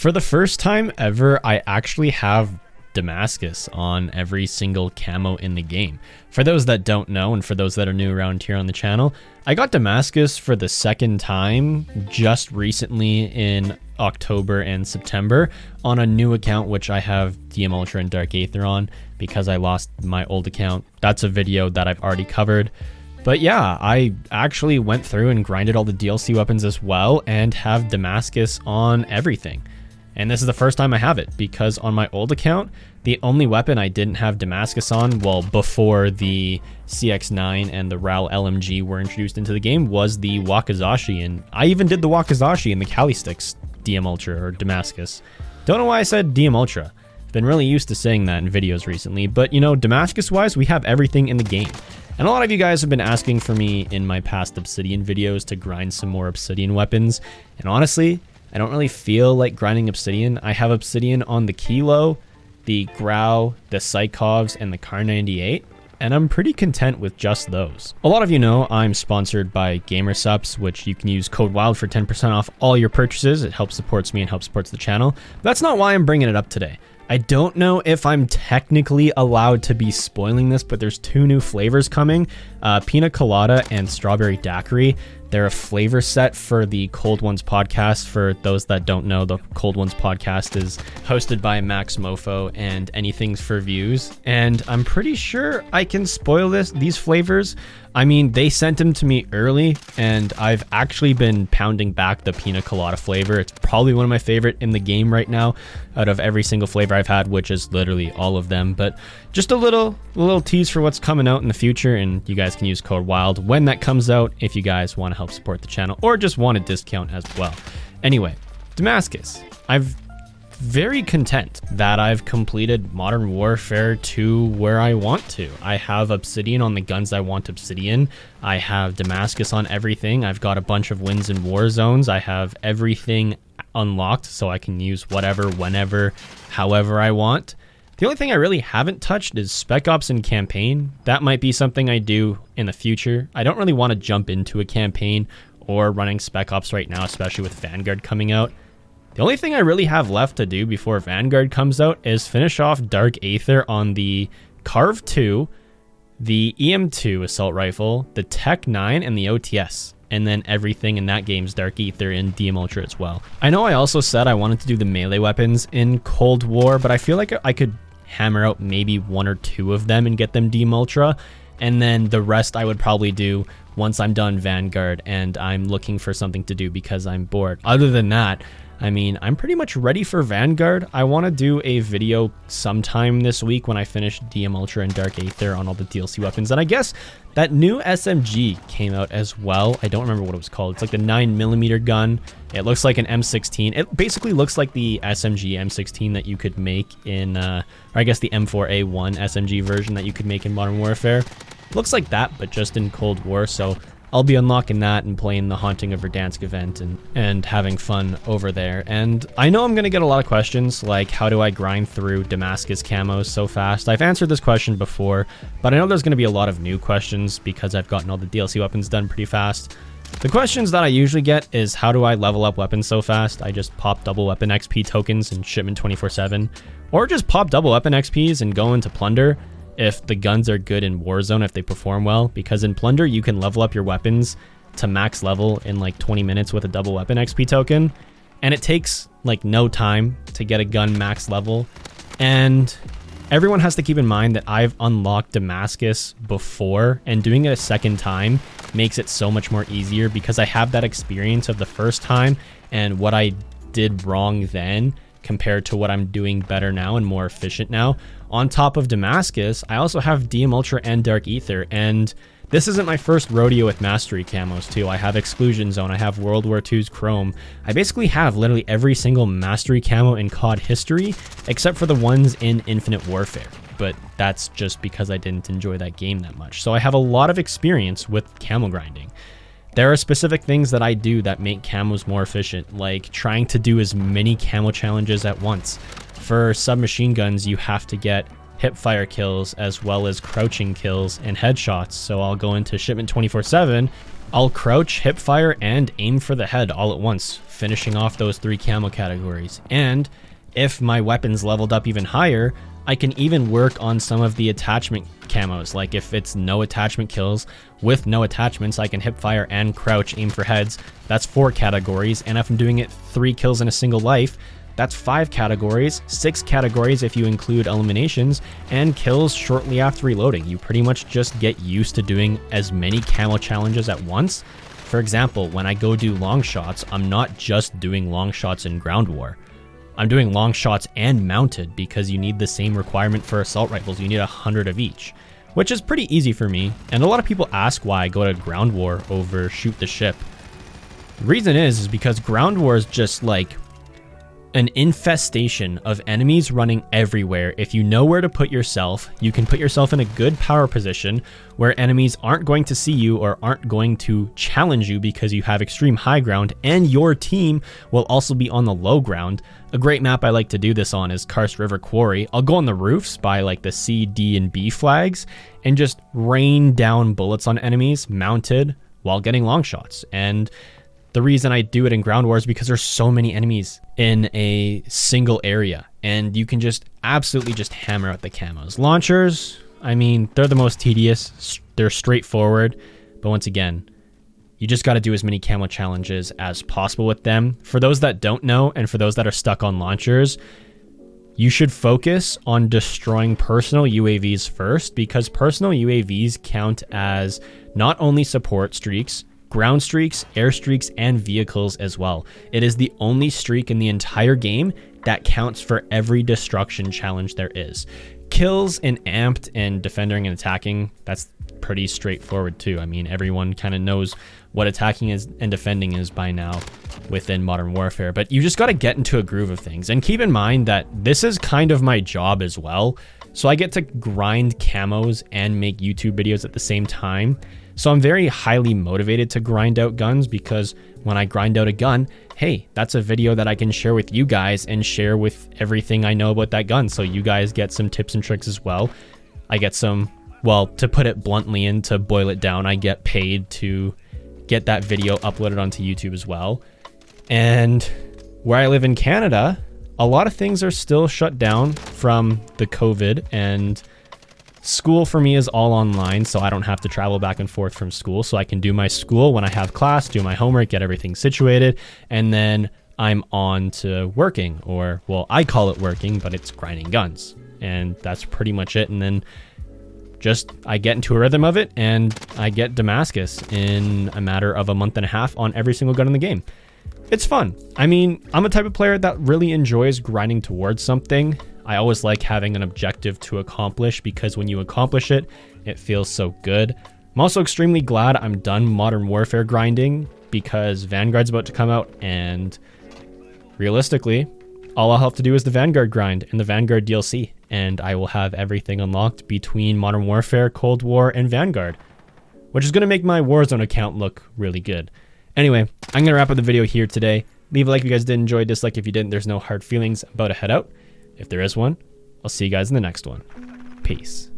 For the first time ever, I actually have Damascus on every single camo in the game. For those that don't know, and for those that are new around here on the channel, I got Damascus for the second time just recently in October and September on a new account, which I have DM Ultra and Dark Aether on because I lost my old account. That's a video that I've already covered. But yeah, I actually went through and grinded all the DLC weapons as well and have Damascus on everything. And this is the first time I have it because on my old account, the only weapon I didn't have Damascus on, well, before the CX-9 and the RAL LMG were introduced into the game, was the Wakizashi. And I even did the Wakizashi in the Kali Sticks DM Ultra or Damascus. Don't know why I said DM Ultra. I've been really used to saying that in videos recently. But, you know, Damascus-wise, we have everything in the game. And a lot of you guys have been asking for me in my past Obsidian videos to grind some more Obsidian weapons. And honestly, I don't really feel like grinding Obsidian. I have Obsidian on the Kilo, the Grau, the Psychovs, and the Kar 98, and I'm pretty content with just those. A lot of you know I'm sponsored by Gamersups, which you can use code WILD for 10% off all your purchases. It helps supports me and helps supports the channel. But that's not why I'm bringing it up today. I don't know if I'm technically allowed to be spoiling this, but there's two new flavors coming, Pina Colada and Strawberry Daiquiri. They're a flavor set for the Cold Ones podcast. For those that don't know, the Cold Ones podcast is hosted by Max Mofo and Anything's for Views. And I'm pretty sure I can spoil these flavors. I mean, they sent them to me early, and I've actually been pounding back the Pina Colada flavor. It's probably one of my favorite in the game right now out of every single flavor I've had, which is literally all of them. But just a little tease for what's coming out in the future, and you guys can use code WILD when that comes out if you guys want to help support the channel or just want a discount as well. Anyway, Damascus. I've very content that I've completed Modern Warfare to where I want to. I have Obsidian on the guns I want Obsidian. I have Damascus on everything. I've got a bunch of wins in war zones. I have everything unlocked so I can use whatever, whenever, however I want. The only thing I really haven't touched is Spec Ops and campaign. That might be something I do in the future. I don't really want to jump into a campaign or running Spec Ops right now, especially with Vanguard coming out. The only thing I really have left to do before Vanguard comes out is finish off Dark Aether on the Carve 2, the EM2 assault rifle, the Tech 9, and the OTS. And then everything in that game's Dark Aether and DM Ultra as well. I know I also said I wanted to do the melee weapons in Cold War, but I feel like I could hammer out maybe one or two of them and get them DM Ultra. And then the rest I would probably do once I'm done Vanguard and I'm looking for something to do because I'm bored. Other than that, I mean, I'm pretty much ready for Vanguard. I want to do a video sometime this week when I finish DM Ultra and Dark Aether on all the DLC weapons. And I guess that new SMG came out as well. I don't remember what it was called. It's like the 9mm gun. It looks like an M16. It basically looks like the SMG M16 that you could make in, or I guess the M4A1 SMG version that you could make in Modern Warfare. It looks like that, but just in Cold War. So I'll be unlocking that and playing the Haunting of Verdansk event and having fun over there. And I know I'm going to get a lot of questions like, how do I grind through Damascus camos so fast? I've answered this question before, but I know there's going to be a lot of new questions because I've gotten all the DLC weapons done pretty fast. The questions that I usually get is, how do I level up weapons so fast? I just pop double weapon XP tokens and shipment 24/7, or just pop double weapon XPs and go into Plunder if the guns are good in Warzone, if they perform well, because in Plunder you can level up your weapons to max level in like 20 minutes with a double weapon XP token, and it takes like no time to get a gun max level. And everyone has to keep in mind that I've unlocked Damascus before, and doing it a second time makes it so much more easier because I have that experience of the first time and what I did wrong then compared to what I'm doing better now and more efficient now. On top of Damascus, I also have DM Ultra and Dark Aether, and this isn't my first rodeo with Mastery camos too. I have Exclusion Zone, I have World War II's Chrome. I basically have literally every single Mastery camo in COD history, except for the ones in Infinite Warfare. But that's just because I didn't enjoy that game that much. So I have a lot of experience with camo grinding. There are specific things that I do that make camos more efficient, like trying to do as many camo challenges at once. For submachine guns, you have to get hip fire kills as well as crouching kills and headshots. So I'll go into shipment 24/7. I'll crouch, hip fire, and aim for the head all at once, finishing off those 3 camo categories. And if my weapon's leveled up even higher, I can even work on some of the attachment camos. Like if it's no attachment kills with no attachments, I can hip fire and crouch, aim for heads. That's 4 categories. And if I'm doing it 3 kills in a single life, that's 5 categories, 6 categories if you include eliminations, and kills shortly after reloading. You pretty much just get used to doing as many camo challenges at once. For example, when I go do long shots, I'm not just doing long shots in ground war. I'm doing long shots and mounted because you need the same requirement for assault rifles. You need 100 of each, which is pretty easy for me. And a lot of people ask why I go to ground war over shoot the ship. The reason is because ground war is just like an infestation of enemies running everywhere. If you know where to put yourself, you can put yourself in a good power position where enemies aren't going to see you or aren't going to challenge you because you have extreme high ground, and your team will also be on the low ground. A great map I like to do this on is Karst River Quarry. I'll go on the roofs by like the C, D, and B flags and just rain down bullets on enemies mounted while getting long shots. And the reason I do it in ground war is because there's so many enemies in a single area, and you can just absolutely just hammer out the camos. Launchers, I mean, they're the most tedious. They're straightforward, but once again, you just got to do as many camo challenges as possible with them. For those that don't know, and for those that are stuck on launchers, you should focus on destroying personal UAVs first, because personal UAVs count as not only support streaks, ground streaks, air streaks, and vehicles as well. It is the only streak in the entire game that counts for every destruction challenge there is. Kills in amped and defending and attacking, that's pretty straightforward too. I mean, everyone kind of knows what attacking is and defending is by now within Modern Warfare, but you just got to get into a groove of things. And keep in mind that this is kind of my job as well. So I get to grind camos and make YouTube videos at the same time. So I'm very highly motivated to grind out guns, because when I grind out a gun, hey, that's a video that I can share with you guys and share with everything I know about that gun. So you guys get some tips and tricks as well. I get some, well, to put it bluntly and to boil it down, I get paid to get that video uploaded onto YouTube as well. And where I live in Canada, a lot of things are still shut down from the COVID, and school for me is all online, so I don't have to travel back and forth from school. So I can do my school when I have class, do my homework, get everything situated, and then I'm on to working, or, well, I call it working, but it's grinding guns. And that's pretty much it. And then just I get into a rhythm of it, and I get Damascus in a matter of a month and a half on every single gun in the game. It's fun. I mean, I'm a type of player that really enjoys grinding towards something. I always like having an objective to accomplish, because when you accomplish it, it feels so good. I'm also extremely glad I'm done Modern Warfare grinding, because Vanguard's about to come out, and realistically, all I'll have to do is the Vanguard grind and the Vanguard DLC, and I will have everything unlocked between Modern Warfare, Cold War, and Vanguard, which is going to make my Warzone account look really good. Anyway, I'm going to wrap up the video here today. Leave a like if you guys did enjoy, dislike if you didn't. There's no hard feelings. About to head out. If there is one, I'll see you guys in the next one. Peace.